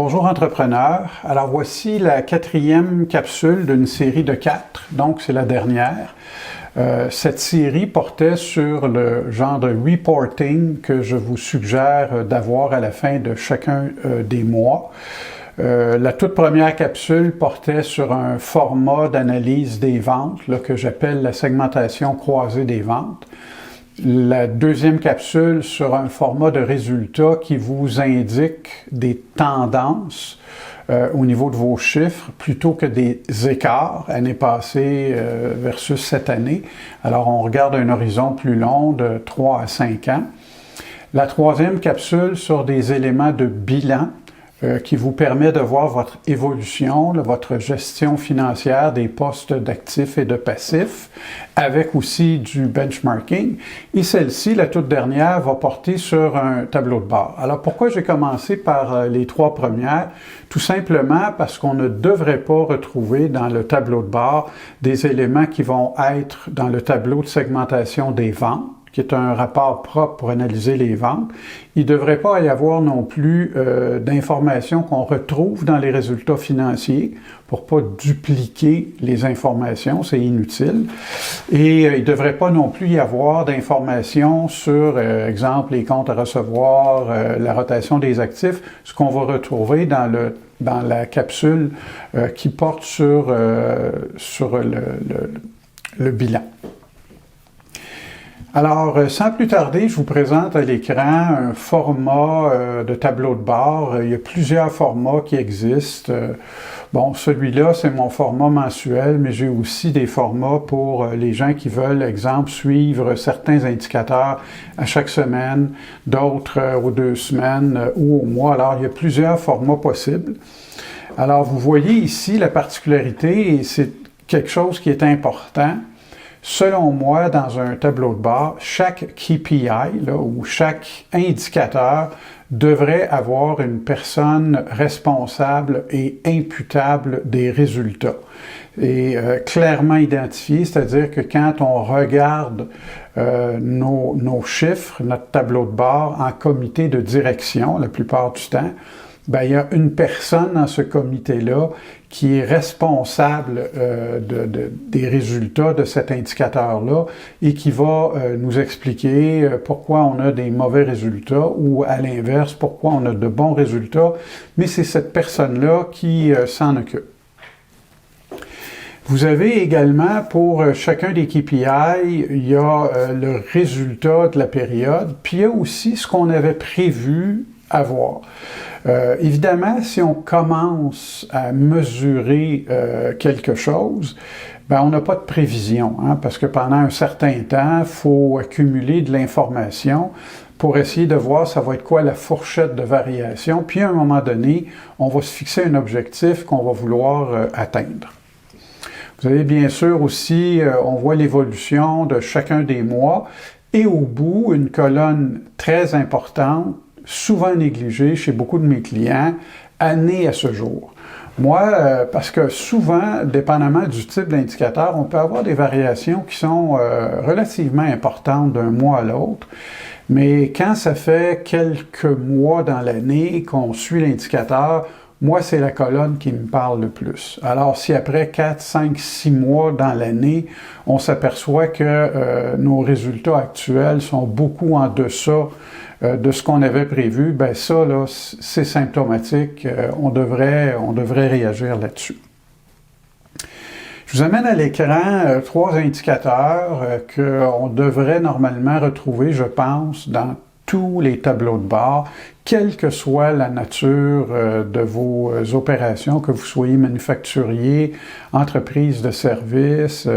Bonjour entrepreneurs, alors voici la quatrième capsule d'une série de 4, donc c'est la dernière. Cette série portait sur le genre de reporting que je vous suggère d'avoir à la fin de chacun des mois. La toute première capsule portait sur un format d'analyse des ventes là, que j'appelle la segmentation croisée des ventes. La deuxième capsule sur un format de résultats qui vous indique des tendances au niveau de vos chiffres plutôt que des écarts année passée versus cette année. Alors on regarde un horizon plus long de 3 à 5 ans. La troisième capsule sur des éléments de bilan qui vous permet de voir votre évolution, votre gestion financière des postes d'actifs et de passifs, avec aussi du benchmarking. Et celle-ci, la toute dernière, va porter sur un tableau de bord. Alors pourquoi j'ai commencé par les 3 premières? Tout simplement parce qu'on ne devrait pas retrouver dans le tableau de bord des éléments qui vont être dans le tableau de segmentation des ventes, qui est un rapport propre pour analyser les ventes. Il ne devrait pas y avoir non plus d'informations qu'on retrouve dans les résultats financiers pour ne pas dupliquer les informations, c'est inutile. Et il ne devrait pas non plus y avoir d'informations sur, exemple, les comptes à recevoir, la rotation des actifs, ce qu'on va retrouver dans la capsule qui porte sur le bilan. Alors, sans plus tarder, je vous présente à l'écran un format de tableau de bord. Il y a plusieurs formats qui existent. Bon, celui-là, c'est mon format mensuel, mais j'ai aussi des formats pour les gens qui veulent, exemple, suivre certains indicateurs à chaque semaine, d'autres aux 2 semaines ou au mois. Alors, il y a plusieurs formats possibles. Alors, vous voyez ici la particularité, et c'est quelque chose qui est important. Selon moi, dans un tableau de bord, chaque KPI, ou chaque indicateur, devrait avoir une personne responsable et imputable des résultats. Et clairement identifié, c'est-à-dire que quand on regarde nos chiffres, notre tableau de bord en comité de direction, la plupart du temps, il y a une personne dans ce comité-là qui est responsable des résultats de cet indicateur-là et qui va nous expliquer pourquoi on a des mauvais résultats ou à l'inverse, pourquoi on a de bons résultats, mais c'est cette personne-là qui s'en occupe. Vous avez également, pour chacun des KPI, il y a le résultat de la période, puis il y a aussi ce qu'on avait prévu avoir. Évidemment, si on commence à mesurer quelque chose, on n'a pas de prévision, parce que pendant un certain temps, il faut accumuler de l'information pour essayer de voir ça va être quoi la fourchette de variation, puis à un moment donné, on va se fixer un objectif qu'on va vouloir atteindre. Vous avez bien sûr aussi, on voit l'évolution de chacun des mois, et au bout, une colonne très importante, souvent négligé chez beaucoup de mes clients, année à ce jour. Moi, parce que souvent, dépendamment du type d'indicateur, on peut avoir des variations qui sont relativement importantes d'un mois à l'autre, mais quand ça fait quelques mois dans l'année qu'on suit l'indicateur, moi, c'est la colonne qui me parle le plus. Alors, si après 4, 5, 6 mois dans l'année, on s'aperçoit que nos résultats actuels sont beaucoup en deçà de ce qu'on avait prévu, ça, là, c'est symptomatique. On devrait réagir là-dessus. Je vous amène à l'écran 3 indicateurs qu'on devrait normalement retrouver, je pense, dans tous les tableaux de bord, quelle que soit la nature de vos opérations, que vous soyez manufacturier, entreprise de service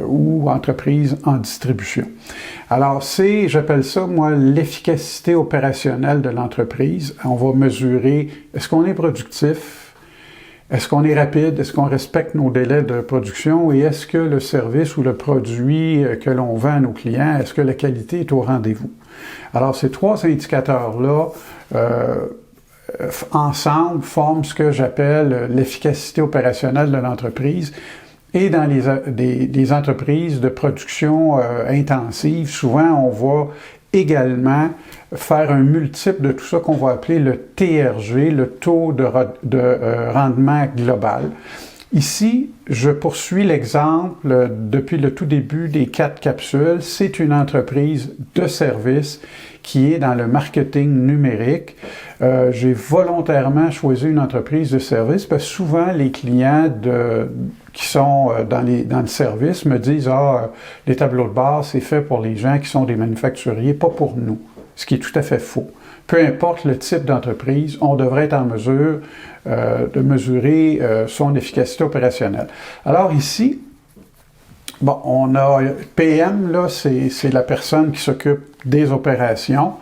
ou entreprise en distribution. Alors, j'appelle ça, moi, l'efficacité opérationnelle de l'entreprise. On va mesurer, est-ce qu'on est productif? Est-ce qu'on est rapide? Est-ce qu'on respecte nos délais de production? Et est-ce que le service ou le produit que l'on vend à nos clients, est-ce que la qualité est au rendez-vous? Alors, ces 3 indicateurs-là, ensemble, forment ce que j'appelle l'efficacité opérationnelle de l'entreprise. Et dans des entreprises de production intensive, souvent, on va également faire un multiple de tout ça qu'on va appeler le TRG, le taux de rendement global. Ici, je poursuis l'exemple depuis le tout début des 4 capsules. C'est une entreprise de service qui est dans le marketing numérique. J'ai volontairement choisi une entreprise de service parce que souvent les clients qui sont dans le service me disent « Ah, les tableaux de bord, c'est fait pour les gens qui sont des manufacturiers, pas pour nous », ce qui est tout à fait faux. Peu importe le type d'entreprise, on devrait être en mesure de mesurer son efficacité opérationnelle. Alors ici, bon, on a PM, là, c'est la personne qui s'occupe des opérations.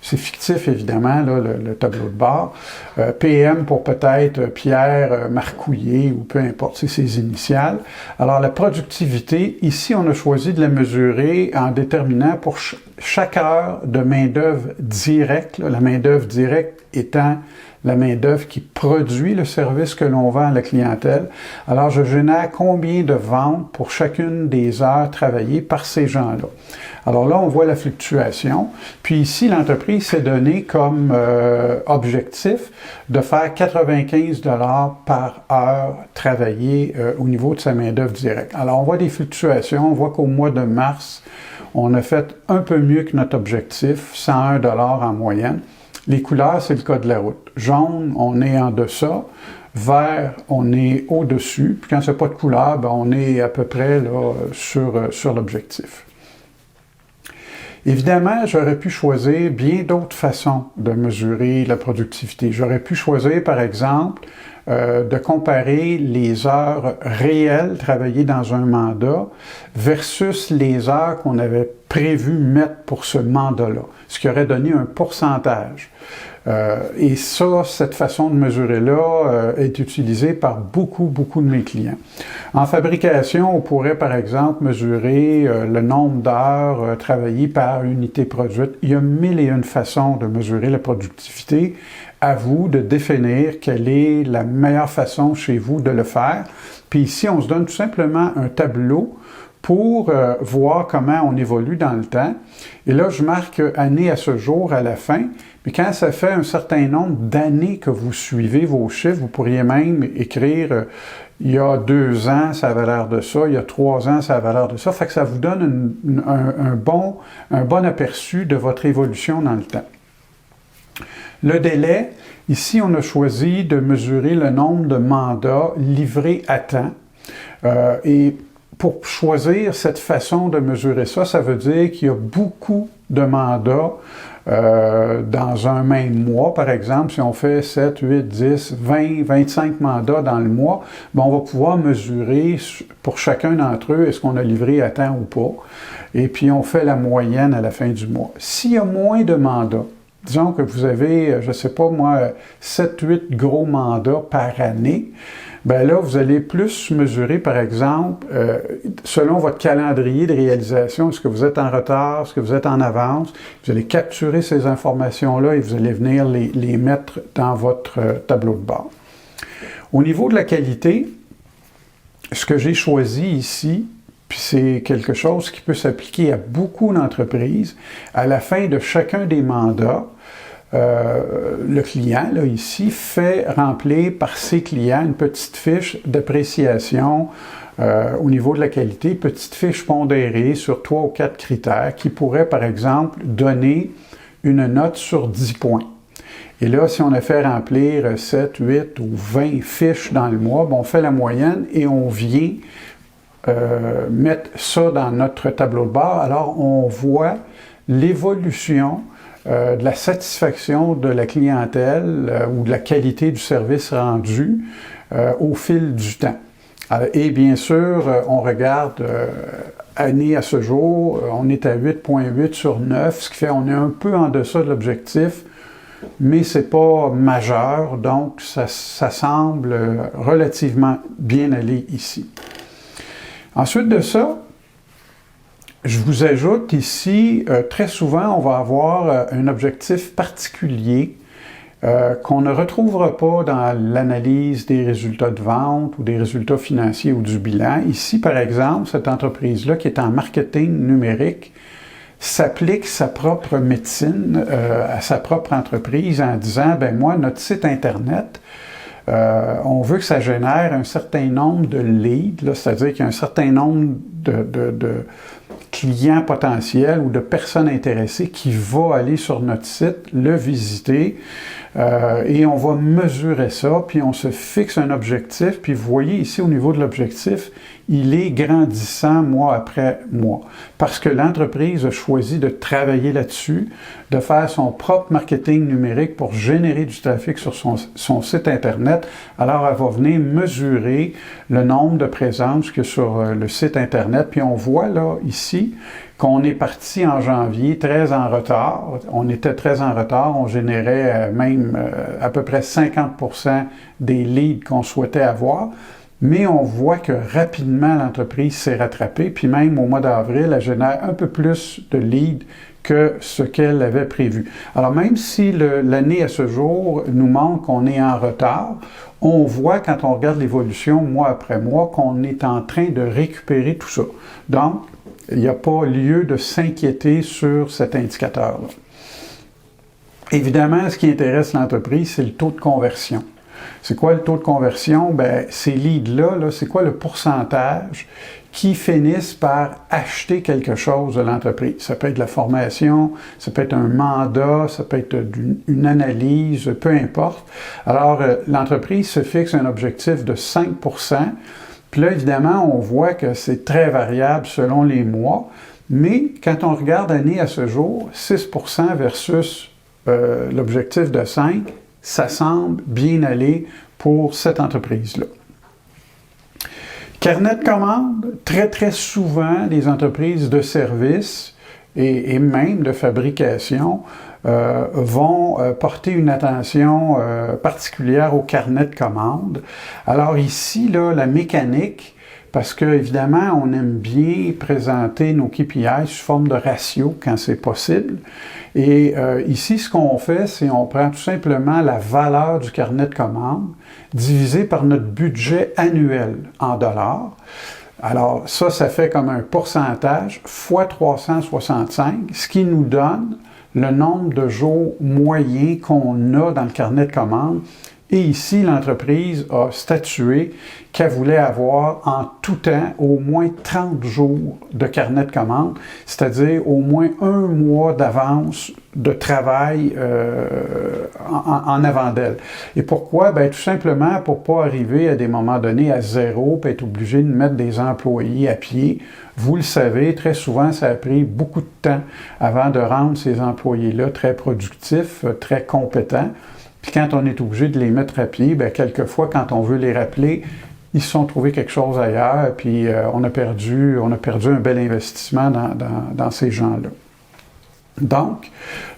C'est fictif, évidemment, là, le tableau de bord. PM pour peut-être Pierre Marcouillet ou peu importe, c'est ses initiales. Alors, la productivité, ici, on a choisi de la mesurer en déterminant pour chaque heure de main-d'œuvre directe, là, la main-d'œuvre directe étant la main-d'œuvre qui produit le service que l'on vend à la clientèle. Alors, je génère combien de ventes pour chacune des heures travaillées par ces gens-là. Alors là, on voit la fluctuation. Puis ici, l'entreprise s'est donnée comme objectif de faire 95 $ par heure travaillée au niveau de sa main-d'œuvre directe. Alors, on voit des fluctuations. On voit qu'au mois de mars, on a fait un peu mieux que notre objectif, 101 $ en moyenne. Les couleurs, c'est le cas de la route. Jaune, on est en deçà. Vert, on est au-dessus. Puis quand il n'y a pas de couleur, ben on est à peu près là, sur l'objectif. Évidemment, j'aurais pu choisir bien d'autres façons de mesurer la productivité. J'aurais pu choisir, par exemple, de comparer les heures réelles travaillées dans un mandat versus les heures qu'on avait prévu mettre pour ce mandat-là, ce qui aurait donné un pourcentage. Et ça, cette façon de mesurer-là est utilisée par beaucoup de mes clients. En fabrication, on pourrait par exemple mesurer le nombre d'heures travaillées par unité produite. Il y a 1001 façons de mesurer la productivité. À vous de définir quelle est la meilleure façon chez vous de le faire. Puis ici, on se donne tout simplement un tableau pour voir comment on évolue dans le temps. Et là, je marque année à ce jour à la fin. Mais quand ça fait un certain nombre d'années que vous suivez vos chiffres, vous pourriez même écrire il y a 2 ans, ça avait l'air de ça, il y a 3 ans, ça avait l'air de ça. Fait que ça vous donne un bon aperçu de votre évolution dans le temps. Le délai, ici, on a choisi de mesurer le nombre de mandats livrés à temps. Et pour choisir cette façon de mesurer ça, ça veut dire qu'il y a beaucoup de mandats dans un même mois. Par exemple, si on fait 7, 8, 10, 20, 25 mandats dans le mois, ben on va pouvoir mesurer pour chacun d'entre eux est-ce qu'on a livré à temps ou pas. Et puis, on fait la moyenne à la fin du mois. S'il y a moins de mandats, disons que vous avez, je ne sais pas moi, 7, 8 gros mandats par année, bien là, vous allez plus mesurer, par exemple, selon votre calendrier de réalisation, est-ce que vous êtes en retard, est-ce que vous êtes en avance, vous allez capturer ces informations-là et vous allez venir les mettre dans votre tableau de bord. Au niveau de la qualité, ce que j'ai choisi ici, puis c'est quelque chose qui peut s'appliquer à beaucoup d'entreprises. À la fin de chacun des mandats, le client, là, ici, fait remplir par ses clients une petite fiche d'appréciation au niveau de la qualité, petite fiche pondérée sur 3 ou 4 critères qui pourrait, par exemple, donner une note sur 10 points. Et là, si on a fait remplir 7, 8 ou 20 fiches dans le mois, ben on fait la moyenne et on vient mettre ça dans notre tableau de bord. Alors, on voit l'évolution de la satisfaction de la clientèle ou de la qualité du service rendu au fil du temps. Et bien sûr, on regarde année à ce jour, on est à 8,8 sur 9, ce qui fait qu'on est un peu en deçà de l'objectif, mais ce n'est pas majeur, donc ça semble relativement bien aller ici. Ensuite de ça, je vous ajoute ici, très souvent, on va avoir un objectif particulier qu'on ne retrouvera pas dans l'analyse des résultats de vente ou des résultats financiers ou du bilan. Ici, par exemple, cette entreprise-là qui est en marketing numérique, s'applique sa propre médecine à sa propre entreprise en disant, ben moi, notre site Internet, on veut que ça génère un certain nombre de leads, c'est-à-dire qu'il y a un certain nombre de clients potentiels ou de personnes intéressées qui vont aller sur notre site, le visiter, et on va mesurer ça, puis on se fixe un objectif, puis vous voyez ici au niveau de l'objectif, il est grandissant mois après mois, parce que l'entreprise a choisi de travailler là-dessus, de faire son propre marketing numérique pour générer du trafic sur son site Internet. Alors, elle va venir mesurer le nombre de présences qu'il y a sur le site Internet, puis on voit là, ici, qu'on est parti en janvier très en retard. On était très en retard. On générait même à peu près 50% des leads qu'on souhaitait avoir. Mais on voit que rapidement, l'entreprise s'est rattrapée. Puis même au mois d'avril, elle génère un peu plus de leads que ce qu'elle avait prévu. Alors même si l'année à ce jour nous montre qu'on est en retard, on voit quand on regarde l'évolution mois après mois qu'on est en train de récupérer tout ça. Donc, il n'y a pas lieu de s'inquiéter sur cet indicateur-là. Évidemment, ce qui intéresse l'entreprise, c'est le taux de conversion. C'est quoi le taux de conversion? Bien, ces leads-là, c'est quoi le pourcentage qui finissent par acheter quelque chose de l'entreprise? Ça peut être de la formation, ça peut être un mandat, ça peut être une analyse, peu importe. Alors, l'entreprise se fixe un objectif de 5%. Puis là, évidemment, on voit que c'est très variable selon les mois, mais quand on regarde année à ce jour, 6% versus l'objectif de 5%, ça semble bien aller pour cette entreprise-là. Carnet de commandes, très souvent, les entreprises de services et même de fabrication vont porter une attention particulière au carnet de commandes. Alors ici, là, la mécanique, parce que évidemment, on aime bien présenter nos KPI sous forme de ratio quand c'est possible. Et ici, ce qu'on fait, c'est on prend tout simplement la valeur du carnet de commandes divisé par notre budget annuel en dollars. Alors ça fait comme un pourcentage fois 365, ce qui nous donne le nombre de jours moyens qu'on a dans le carnet de commandes. Et ici, l'entreprise a statué qu'elle voulait avoir en tout temps au moins 30 jours de carnet de commandes, c'est-à-dire au moins un mois d'avance de travail en avant d'elle. Et pourquoi? Bien, tout simplement pour ne pas arriver à des moments donnés à zéro et être obligé de mettre des employés à pied. Vous le savez, très souvent, ça a pris beaucoup de temps avant de rendre ces employés-là très productifs, très compétents. Puis quand on est obligé de les mettre à pied, bien, quelquefois, quand on veut les rappeler, ils se sont trouvés quelque chose ailleurs, puis on a perdu un bel investissement dans ces gens-là. Donc,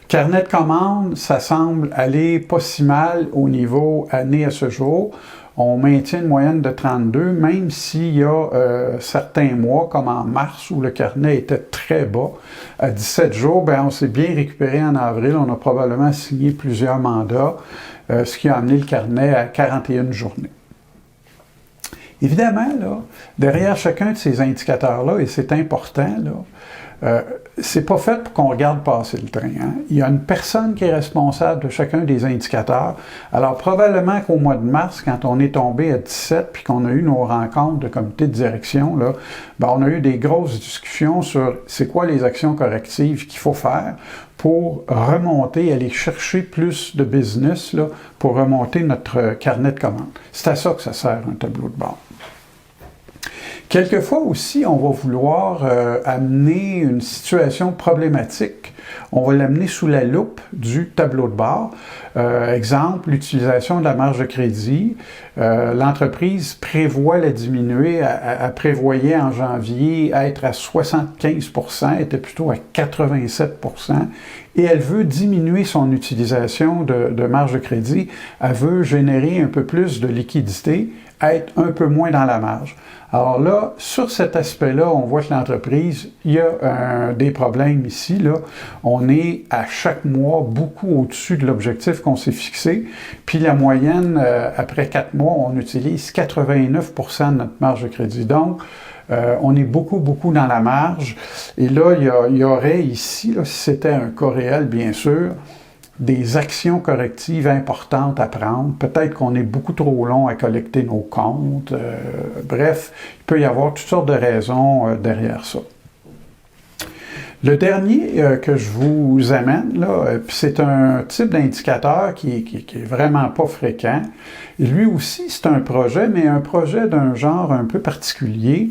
carnet de commandes, ça semble aller pas si mal au niveau année à ce jour. On maintient une moyenne de 32, même s'il y a certains mois, comme en mars, où le carnet était très bas. À 17 jours, bien, on s'est bien récupéré en avril. On a probablement signé plusieurs mandats, ce qui a amené le carnet à 41 journées. Évidemment, là, derrière chacun de ces indicateurs-là, et c'est important, là, c'est pas fait pour qu'on regarde passer le train. Hein? Il y a une personne qui est responsable de chacun des indicateurs. Alors, probablement qu'au mois de mars, quand on est tombé à 17 puis qu'on a eu nos rencontres de comité de direction, là, ben, on a eu des grosses discussions sur c'est quoi les actions correctives qu'il faut faire pour remonter, aller chercher plus de business là, pour remonter notre carnet de commandes. C'est à ça que ça sert un tableau de bord. Quelquefois aussi, on va vouloir amener une situation problématique. On va l'amener sous la loupe du tableau de bord. Exemple, l'utilisation de la marge de crédit. L'entreprise prévoit la diminuer. Elle prévoyait en janvier être à 75%, était plutôt à 87%. Et elle veut diminuer son utilisation de marge de crédit. Elle veut générer un peu plus de liquidité, être un peu moins dans la marge. Alors là, sur cet aspect-là, on voit que l'entreprise, il y a des problèmes ici. Là. On est à chaque mois beaucoup au-dessus de l'objectif qu'on s'est fixé. Puis la moyenne, après 4 mois, on utilise 89% de notre marge de crédit. Donc, On est beaucoup dans la marge. Et là, il y aurait ici, là, si c'était un cas réel, bien sûr, des actions correctives importantes à prendre. Peut-être qu'on est beaucoup trop long à collecter nos comptes. Bref, il peut y avoir toutes sortes de raisons derrière ça. Le dernier que je vous amène, là, c'est un type d'indicateur qui est vraiment pas fréquent. Et lui aussi, c'est un projet, mais un projet d'un genre un peu particulier.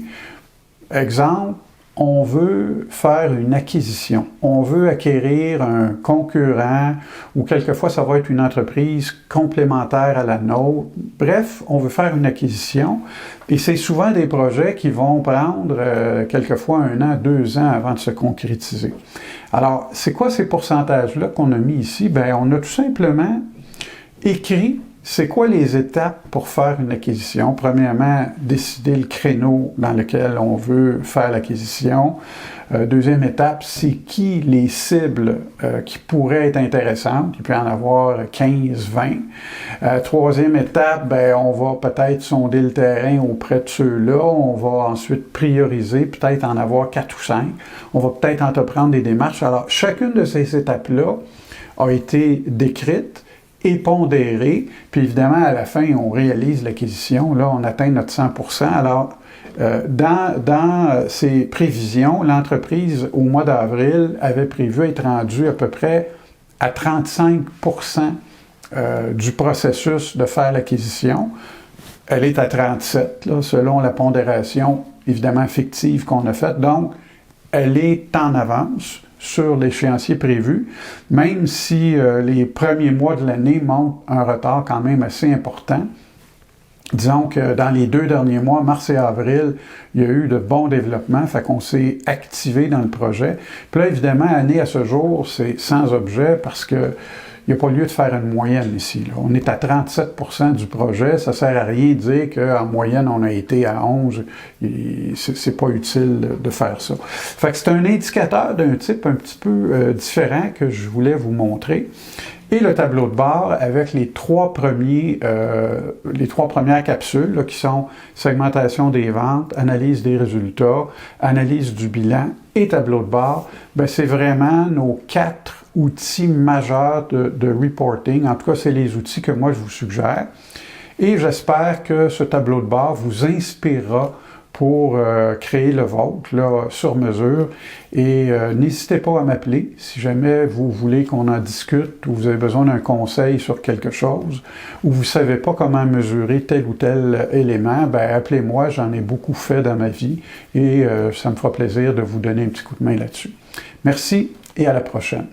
Exemple, on veut faire une acquisition. On veut acquérir un concurrent ou quelquefois ça va être une entreprise complémentaire à la nôtre. Bref, on veut faire une acquisition et c'est souvent des projets qui vont prendre quelquefois 1 an, 2 ans avant de se concrétiser. Alors, c'est quoi ces pourcentages-là qu'on a mis ici? Bien, on a tout simplement écrit c'est quoi les étapes pour faire une acquisition? Premièrement, décider le créneau dans lequel on veut faire l'acquisition. Deuxième étape, c'est qui les cibles qui pourraient être intéressantes. Il peut y en avoir 15, 20. Troisième étape, ben, on va peut-être sonder le terrain auprès de ceux-là. On va ensuite prioriser, peut-être en avoir 4 ou 5. On va peut-être entreprendre des démarches. Alors, chacune de ces étapes-là a été décrite et pondéré, puis évidemment, à la fin, on réalise l'acquisition. Là, on atteint notre 100%. Alors, dans ses prévisions, l'entreprise, au mois d'avril, avait prévu être rendue à peu près à 35% du processus de faire l'acquisition. Elle est à 37%, là, selon la pondération, évidemment, fictive qu'on a faite. Donc, elle est en avance sur l'échéancier prévu, même si les premiers mois de l'année montrent un retard quand même assez important. Disons que dans les 2 derniers mois, mars et avril, il y a eu de bons développements, fait qu'on s'est activé dans le projet. Puis là, évidemment, année à ce jour, c'est sans objet parce que il n'y a pas lieu de faire une moyenne ici. Là. On est à 37% du projet. Ça ne sert à rien de dire qu'en moyenne, on a été à 11. C'est pas utile de faire ça. Fait que c'est un indicateur d'un type un petit peu différent que je voulais vous montrer. Et le tableau de bord avec les 3 premières capsules là, qui sont segmentation des ventes, analyse des résultats, analyse du bilan et tableau de bord. Ben, c'est vraiment nos 4 outils majeurs de reporting. En tout cas, c'est les outils que moi je vous suggère. Et j'espère que ce tableau de bord vous inspirera pour créer le vôtre là, sur mesure. Et n'hésitez pas à m'appeler si jamais vous voulez qu'on en discute ou vous avez besoin d'un conseil sur quelque chose ou vous ne savez pas comment mesurer tel ou tel élément, ben appelez-moi, j'en ai beaucoup fait dans ma vie et ça me fera plaisir de vous donner un petit coup de main là-dessus. Merci et à la prochaine.